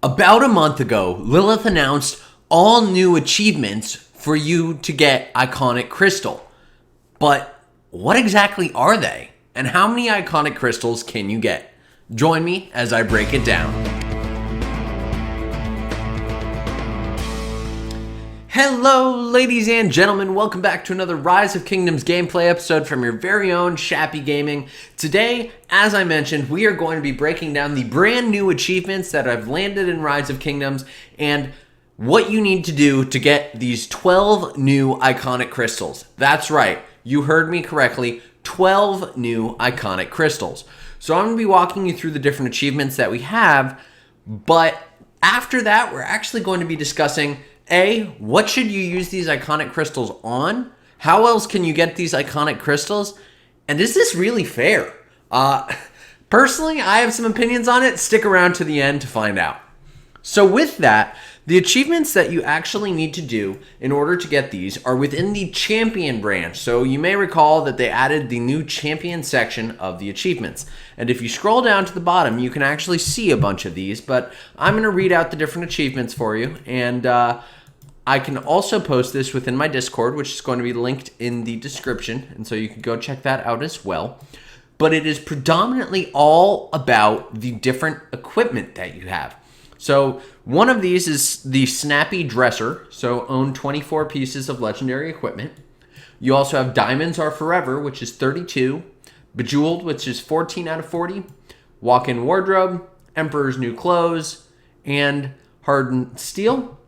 About a month ago, Lilith announced all new achievements for you to get Iconic Crystal. But what exactly are they? And how many Iconic Crystals can you get? Join me as I break it down. Hello, ladies and gentlemen. Welcome back to another Rise of Kingdoms gameplay episode from your very own Shappy Gaming. Today, as I mentioned, we are going to be breaking down the brand new achievements that have landed in Rise of Kingdoms and what you need to do to get these 12 new Iconic Crystals. That's right, you heard me correctly, 12 new Iconic Crystals. So I'm going to be walking you through the different achievements that we have, but after that, we're actually going to be discussing what should you use these Iconic Crystals on? How else can you get these Iconic Crystals? And is this really fair? Personally, I have some opinions on it. Stick around to the end to find out. So with that, the achievements that you actually need to do in order to get these are within the Champion branch. So you may recall that they added the new Champion section of the achievements. And if you scroll down to the bottom, you can actually see a bunch of these, but I'm going to read out the different achievements for you. And I can also post this within my Discord, which is going to be linked in the description. And so you can go check that out as well. But it is predominantly all about the different equipment that you have. So one of these is the Snappy Dresser, so own 24 pieces of legendary equipment. You also have Diamonds Are Forever, which is 32, Bejeweled, which is 14 out of 40, Walk-in Wardrobe, Emperor's New Clothes, and Hardened Steel.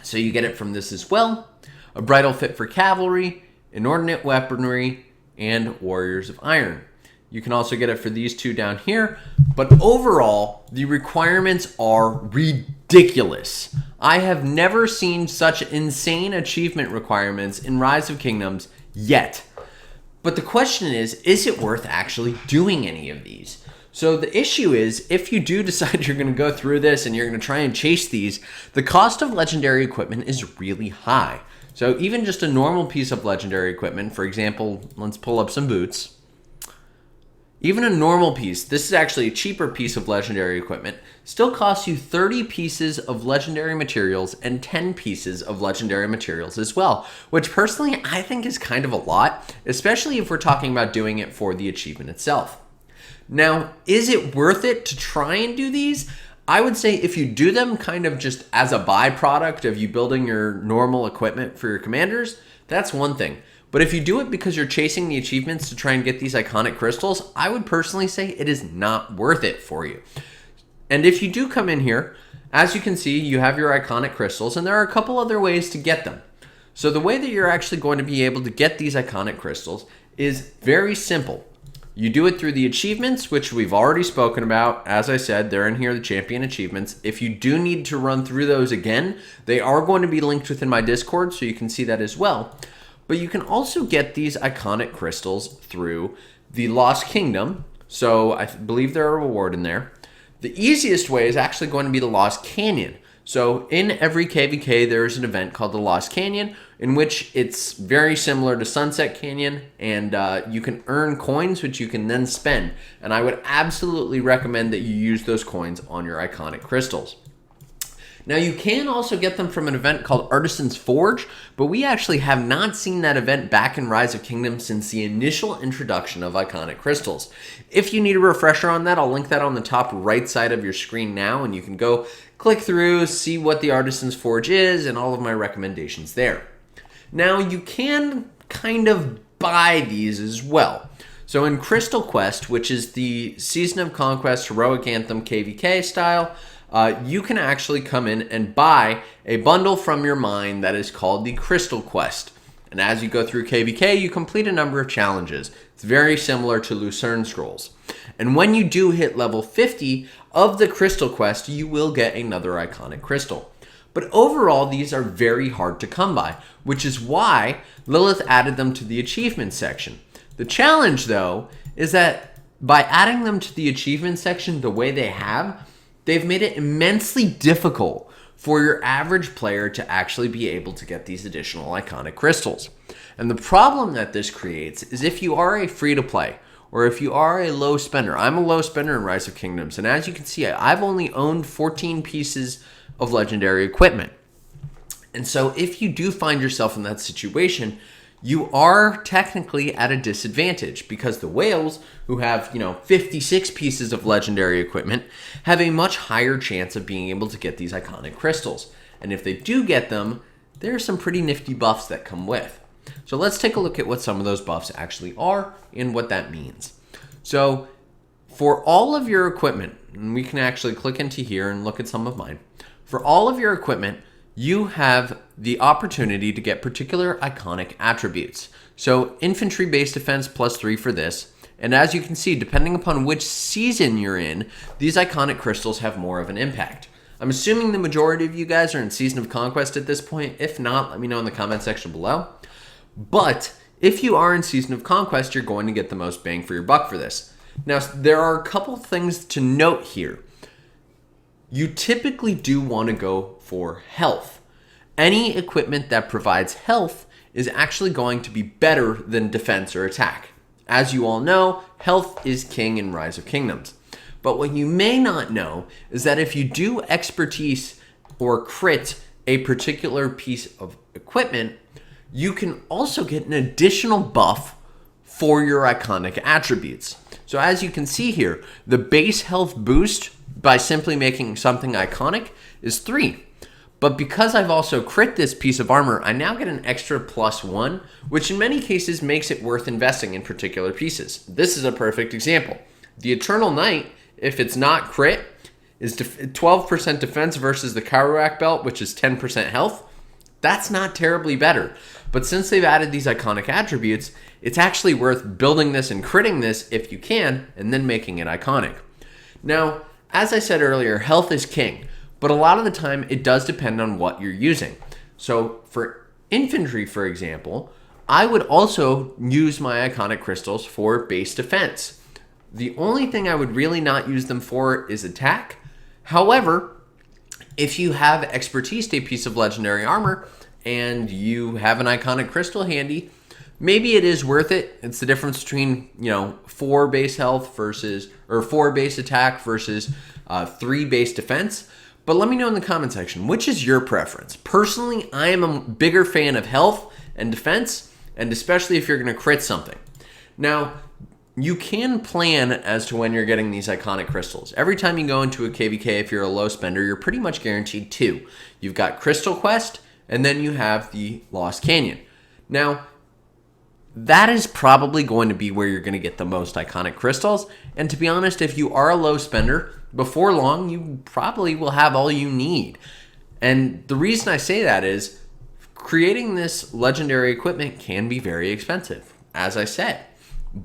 So you get it from this as well. A Bridal Fit for Cavalry, Inordinate Weaponry, and Warriors of Iron. You can also get it for these two down here. But overall, the requirements are ridiculous. I have never seen such insane achievement requirements in Rise of Kingdoms yet. But the question is it worth actually doing any of these? So the issue is, if you do decide you're going to go through this and you're going to try and chase these, the cost of legendary equipment is really high. So even just a normal piece of legendary equipment, for example, let's pull up some boots. Even a normal piece, this is actually a cheaper piece of legendary equipment, still costs you 30 pieces of legendary materials and 10 pieces of legendary materials as well, which personally I think is kind of a lot, especially if we're talking about doing it for the achievement itself. Now, is it worth it to try and do these? I would say if you do them kind of just as a byproduct of you building your normal equipment for your commanders, that's one thing. But if you do it because you're chasing the achievements to try and get these Iconic Crystals, I would personally say it is not worth it for you. And if you do come in here, as you can see, you have your Iconic Crystals, and there are a couple other ways to get them. So the way that you're actually going to be able to get these Iconic Crystals is very simple. You do it through the achievements, which we've already spoken about. As I said, they're in here, the Champion achievements. If you do need to run through those again, they are going to be linked within my Discord, so you can see that as well. But you can also get these Iconic Crystals through the Lost Kingdom. So I believe there are a reward in there. The easiest way is actually going to be the Lost Canyon. So in every KVK, there is an event called the Lost Canyon, in which it's very similar to Sunset Canyon, and you can earn coins, which you can then spend. And I would absolutely recommend that you use those coins on your Iconic Crystals. Now, you can also get them from an event called Artisan's Forge, but we actually have not seen that event back in Rise of Kingdoms since the initial introduction of Iconic Crystals. If you need a refresher on that, I'll link that on the top right side of your screen now, and you can go click through, see what the Artisan's Forge is, and all of my recommendations there. Now, you can kind of buy these as well. So in Crystal Quest, which is the Season of Conquest Heroic Anthem KVK style, you can actually come in and buy a bundle from your mine that is called the Crystal Quest. And as you go through KVK, you complete a number of challenges. It's very similar to Lucerne Scrolls. And when you do hit level 50 of the Crystal Quest, you will get another Iconic Crystal. But overall, these are very hard to come by, which is why Lilith added them to the achievement section. The challenge, though, is that by adding them to the achievement section the way they have, they've made it immensely difficult for your average player to actually be able to get these additional Iconic Crystals. And the problem that this creates is if you are a free-to-play, or if you are a low spender. I'm a low spender in Rise of Kingdoms, and as you can see, I've only owned 14 pieces of legendary equipment. And so if you do find yourself in that situation, you are technically at a disadvantage because the whales, who have, 56 pieces of legendary equipment, have a much higher chance of being able to get these iconic crystals. And if they do get them, there are some pretty nifty buffs that come with. So let's take a look at what some of those buffs actually are and what that means. So for all of your equipment, and we can actually click into here and look at some of mine. For all of your equipment, you have the opportunity to get particular iconic attributes. So infantry base defense +3 for this. And as you can see, depending upon which season you're in, these iconic crystals have more of an impact. I'm assuming the majority of you guys are in Season of Conquest at this point. If not, let me know in the comment section below. But if you are in Season of Conquest, you're going to get the most bang for your buck for this. Now, there are a couple things to note here. You typically do want to go for health. Any equipment that provides health is actually going to be better than defense or attack. As you all know, health is king in Rise of Kingdoms. But what you may not know is that if you do expertise or crit a particular piece of equipment, you can also get an additional buff for your iconic attributes. So as you can see here, the base health boost by simply making something iconic is 3. But because I've also crit this piece of armor, I now get an extra +1, which in many cases makes it worth investing in particular pieces. This is a perfect example. The Eternal Knight, if it's not crit, is 12% defense versus the Kerouac belt, which is 10% health. That's not terribly better. But since they've added these iconic attributes, it's actually worth building this and critting this if you can, and then making it iconic. Now, as I said earlier, health is king, but a lot of the time it does depend on what you're using. So for infantry, for example, I would also use my iconic crystals for base defense. The only thing I would really not use them for is attack. However, if you have expertise, a piece of legendary armor, and you have an iconic crystal handy, maybe it is worth it. It's the difference between, 4 base health versus, or 4 base attack versus 3 base defense. But let me know in the comment section, which is your preference? Personally, I am a bigger fan of health and defense, and especially if you're going to crit something. Now, you can plan as to when you're getting these iconic crystals. Every time you go into a KVK, if you're a low spender, you're pretty much guaranteed 2. You've got Crystal Quest, and then you have the Lost Canyon. Now, that is probably going to be where you're going to get the most iconic crystals. And to be honest, if you are a low spender, before long, you probably will have all you need. And the reason I say that is creating this legendary equipment can be very expensive, as I said.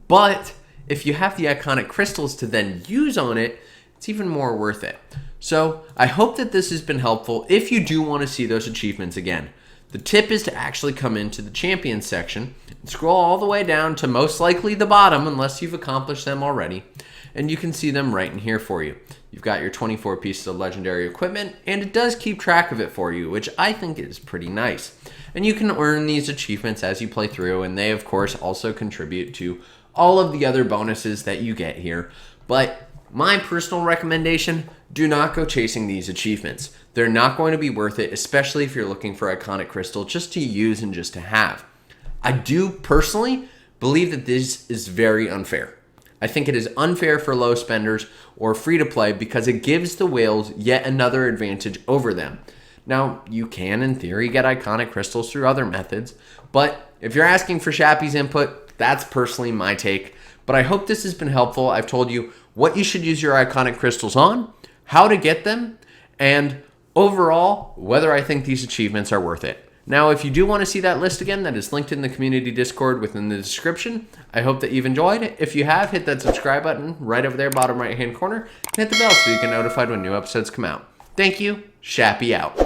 But if you have the iconic crystals to then use on it, it's even more worth it. So I hope that this has been helpful. If you do want to see those achievements again, the tip is to actually come into the champions section and scroll all the way down to most likely the bottom, unless you've accomplished them already, and you can see them right in here for you. You've got your 24 pieces of legendary equipment, and it does keep track of it for you, which I think is pretty nice. And you can earn these achievements as you play through, and they of course also contribute to all of the other bonuses that you get here. But my personal recommendation, do not go chasing these achievements. They're not going to be worth it, especially if you're looking for iconic crystal just to use and just to have. I do personally believe that this is very unfair. I think it is unfair for low spenders or free to play because it gives the whales yet another advantage over them. Now, you can in theory get iconic crystals through other methods, but if you're asking for Shappy's input, that's personally my take. But I hope this has been helpful. I've told you what you should use your iconic crystals on, how to get them, and overall, whether I think these achievements are worth it. Now, if you do want to see that list again, that is linked in the community Discord within the description. I hope that you've enjoyed it. If you have, hit that subscribe button right over there, bottom right-hand corner, and hit the bell so you get notified when new episodes come out. Thank you. Shappy out.